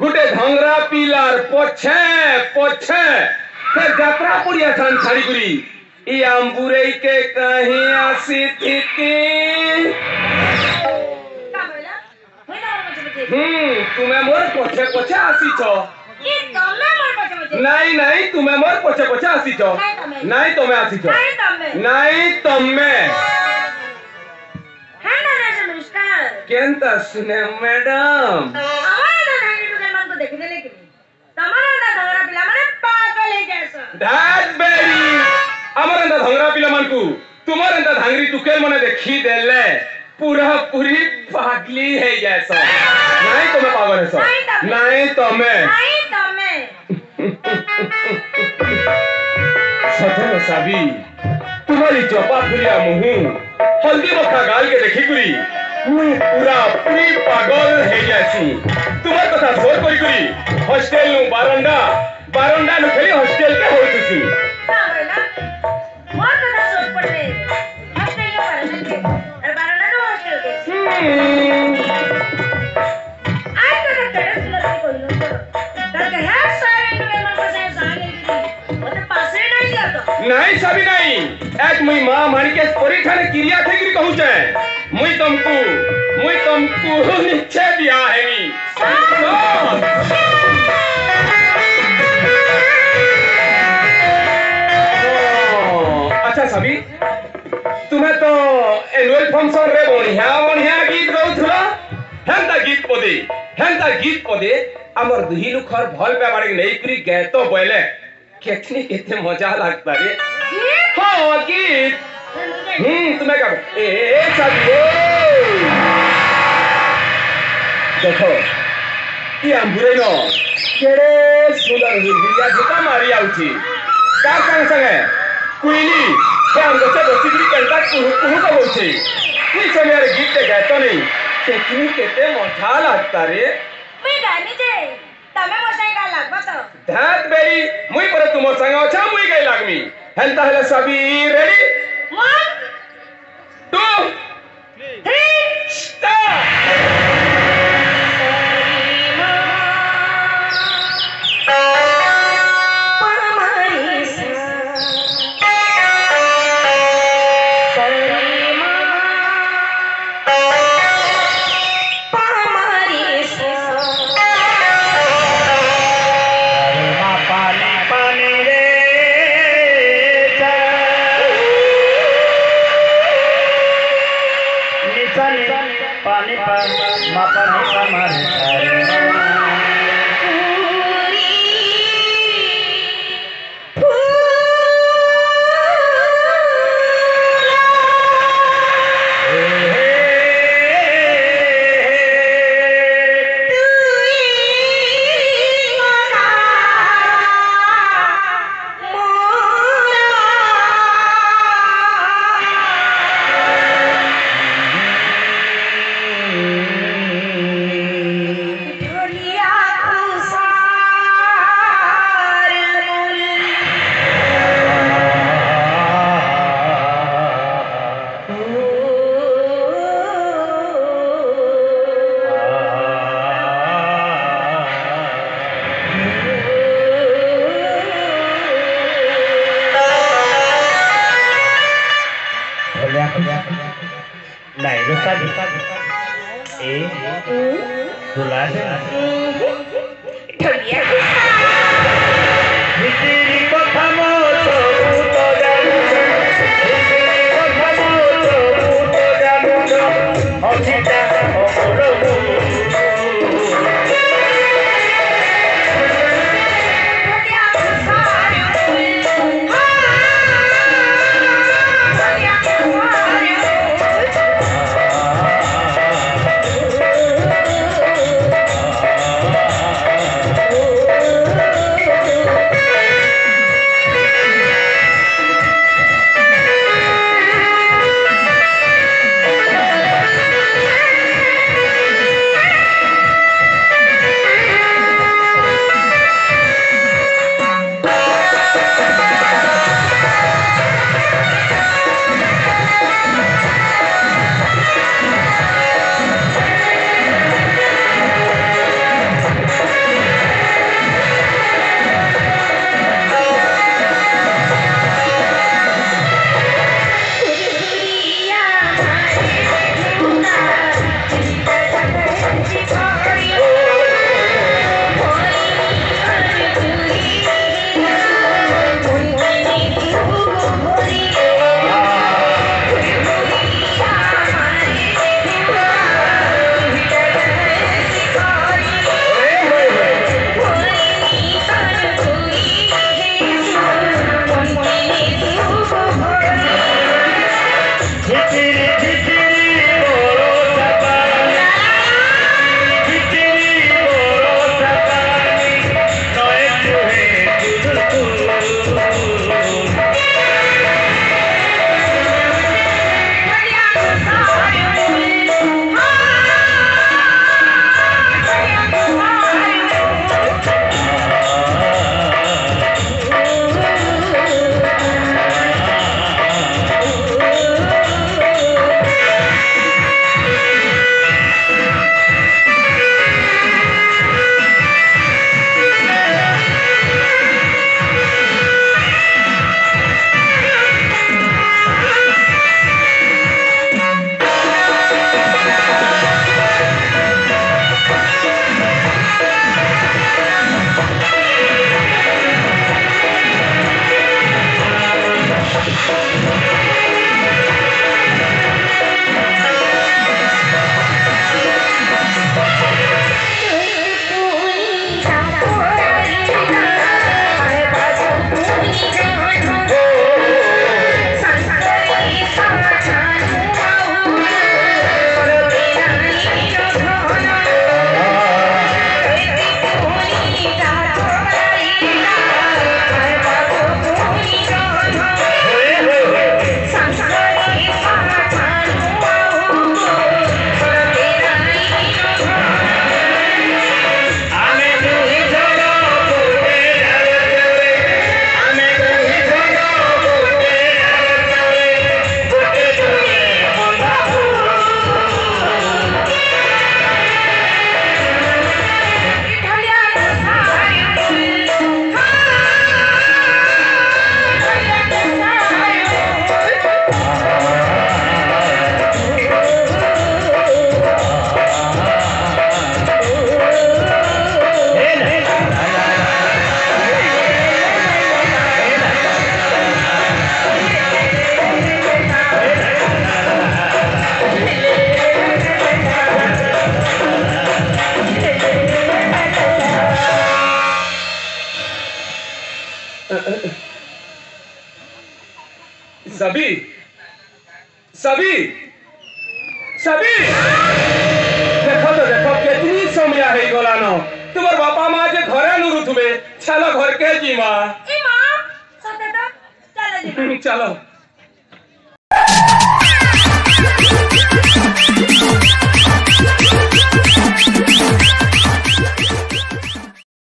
गुटे धंगरा पिलार पछे पछे से यात्रा पड़िया छान छाड़ी करी ई आंबुरे के कहीं आसी थी की तुम्हें मोर पछे पछे आसी छो नहीं नहीं तुम्हें मोर पछे पछे आसी छो नहीं तुम्हें आसी छो नहीं तुम्हें केंता सुने मैडम अमरंदा धंगरा पिला मानकू तुमरंदा धांगरी टुकेल मने देखी देले पूरा पूरी पागली है जैसा नहीं तुम्हें पागल है सो नहीं तुम्हें सजन साबी तुम्हारी चौपा फुलिया मुंह हल्दी मक्खा गाल के देखी कुरी मुई पूरा पूरी पागल है जैसी तुम्हार कथा सोच करी कुरी हॉस्टल नु बारंडा बारंडा नु खेली हॉस्टल के होई तुसी नहीं सभी नहीं एक मुई मां मारी के परीक्षा ने क्रिया थे कि कहू छे मुई तुमको नीचे दिया है नी अच्छा सभी तुम्हें तो एनुअल फंक्शन रे बढ़िया गीत गाउथला हेंता गीत पदे हमर दुही लुखर भल पे बाड़ी नहीं करी गे तो बोले केतनी केते मजा लगता रे हां गीत तुम्हें क्या ए सभी देखो ये आंबुरे नो केड़े सुंदर हिरिया झका मारी आउची का संग संगे कुइली हम गसे बसिकरी केंता कुहू का बोलछे ई समय रे गीत ते गातो नहीं केतनी केते मजा लगता रे मुई गानी जे तमे मोसाई गा लागबा तो धात बेरी मुई पर तुमो संग अच्छा मुई गई लागमी हेंता हले सभी रेडी 1 2 3 स्टार्ट पानी मापा नहीं रुका ए दुला से तेरी कथा मोर तो जानू तेरी कथा मोर तो जानू हसीता सभी सभी सभी देखो केतनी समय है गलानो तुम्हार बापा माँ जे घरे नुरुथुबे चलो घर के जीमा ई मां सते तो चलो जी चलो